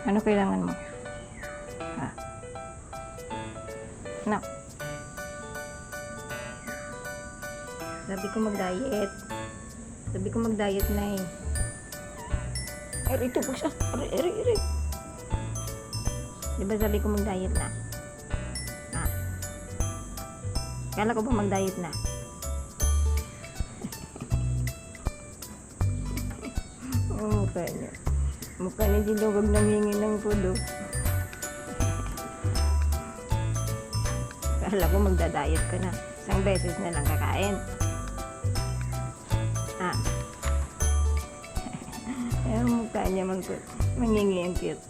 Ano kailangan mo? Ha? No. Sabi ko mag-diet. Sabi ko mag-diet na eh. Ay, ito po siya. Ari. Diba sabi ko mag-diet na? Ha? Kala ko ba mag-diet na? Oh, mukha niya. Mukha niya dilugag nangingi ng pudo. Kala ko magda-diet ka na. Isang beses na lang kakain. Ah. Ayan, mukha niya mangingi ang cute.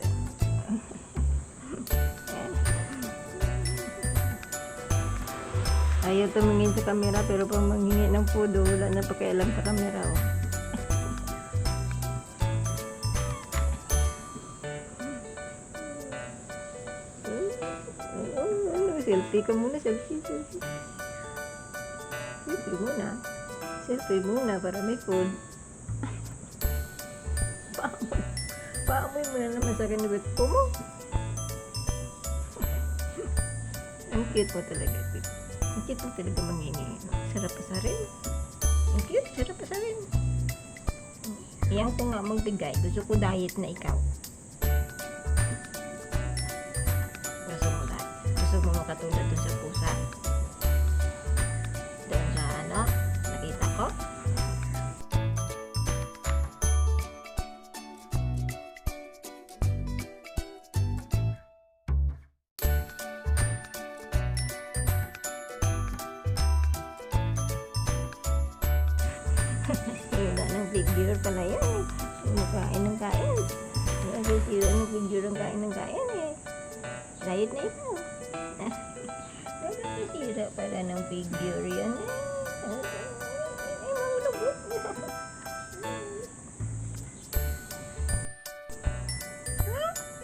Ayaw tumingin sa camera pero pag manghingi ng pudo, wala na pakialam sa camera. Oh. Selfie ka muna, selfie. Selfie muna para may food. Paamoy mo na naman sa akin na gusto mo. Ang cute mo talaga. Ang cute mo talaga mangingi. Sarap pasarin. Ang cute, sarap pasarin. Iyan ko nga magbigay. Gusto ko diet na ikaw. Gusto mo makatulad dun sa pusa. Doon sa ano, nakita ko. Wala ng figure pala yan. Kain ng kain. Sira ng figure ng kain eh. Diet na ito. Sira pala ng figure yan eh.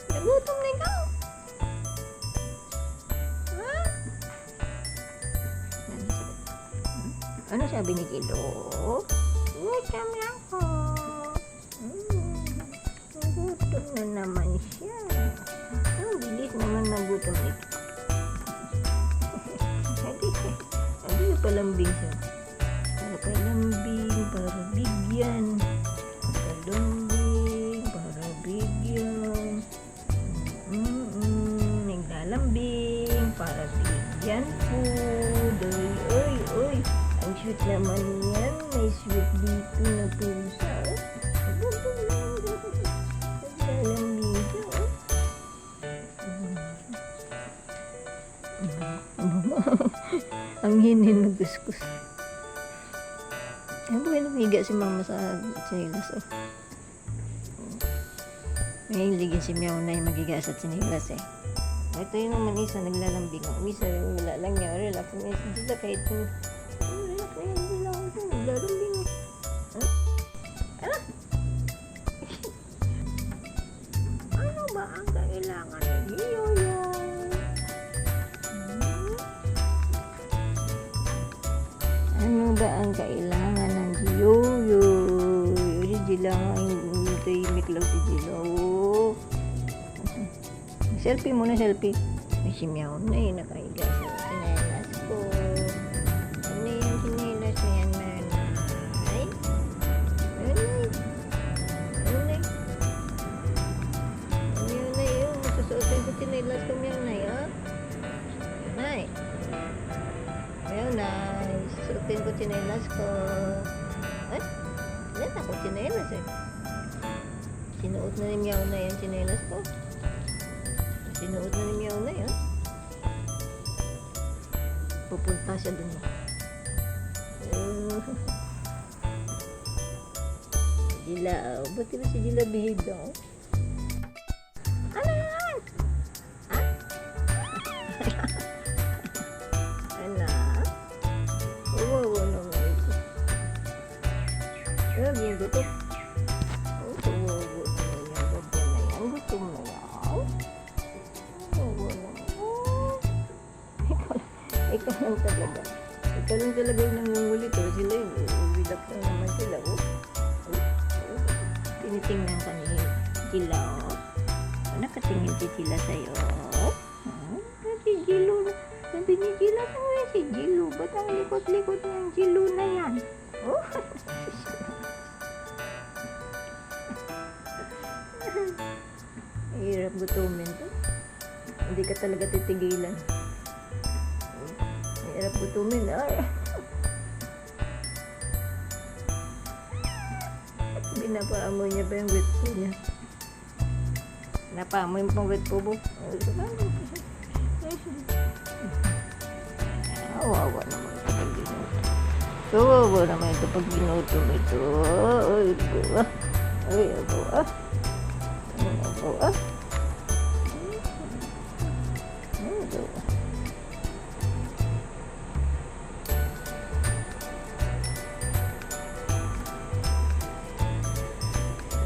Nagutom na ikaw. Ano sabi ni Kilo? Gutom lang ko. Gutom na naman siya. Ang bilis naman nagutom ito. Hindi palambing siya. Palambing para bigyan. Palambing para bigyan. Naglalambing para bigyan food. Oy. Ang sweet naman yan. May sweet dito na pusa. Naglalambing siya. Ang hinin nagkuskus. Ano ba naghiga si mama sa tsinelas? Oh. May ligin si Meow na yung magiga sa tsinelas eh. Ito yung naman isa naglalambing. Isa wala lang niya. Relax na isa dito kahit relax na yan. Hindi lang ako naglalambing. Ano? Ano ba ang kailangan ni Yoyo? Ano ba ang kailangan ng Yoyo? Hindi lang ang tahimik lang si Gilo. Selfie muna, selfie. May si Meow na eh, nakahiga sa tsinelas ko. Ano yung tsinelas na yan, Manay? Manay, oh. Masusuotin ko tsinelas ko, Manay, oh. Manay. Manay, susuotin ko tsinelas ko. Ay, wala ako tsinelas eh. Sinuot na ni Meow na yan tsinelas ko. Sinuot na ni Meow na yan. Pupunta siya dun. Gila, ba't ba si Gila behave daw? Ano yan? Ha? Ano? Uwawa naman ito. Ano, yung gutom? Uwawa naman yung gutom na yan. Gutom na yan. Ikaw lang talaga. Ikaw lang talaga yung nangungulit. Sila yung uwidak na naman sila. Tinitingnan ka ni Gila. nakatingin si Jilla sa'yo. Si Jilo. Sabi ni Jilla, saan si Jilo? Ba't ang likot-likot ng Jilo na yan? Oh. Hirap gutumin to. Hindi ka talaga titigilan. Hirap gutumin. Ay. Pinapaamoy niya pa yung wet po niya. Napaamoy mo pang wet po po. Wawa naman ito pag ginutom. Wawa naman ito pag ginutom ito. Ay, ito ah. Ay, ito ah. Ito ah. Ito ah.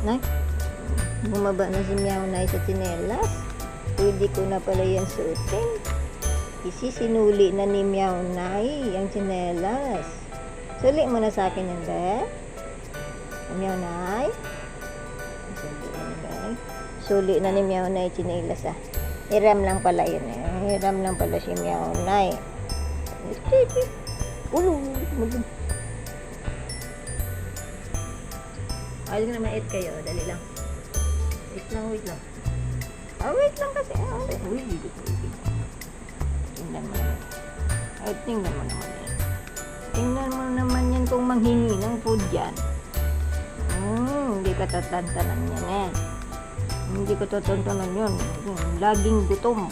Nay, bumaba na si Meow Nay sa tsinelas. Pwede ko na pala yan suotin. Isisinuli na ni Meow Nay ang tsinelas. Suli mo na sa akin yan, be? Meow Nay? Suli na ni Meow Nay tsinelas, ah. Hiram lang pala yun, eh. Hiram lang pala si Meow Nay. Ayos na ma-eat kayo. Dali lang. Wait lang. Wait lang kasi. Tingnan mo naman. Tingnan mo naman yan. Tingnan mo naman yan kung manghingi ng food yan. Hindi ka tatantanan yan eh. Hindi ka tatantanan yan. Laging gutom.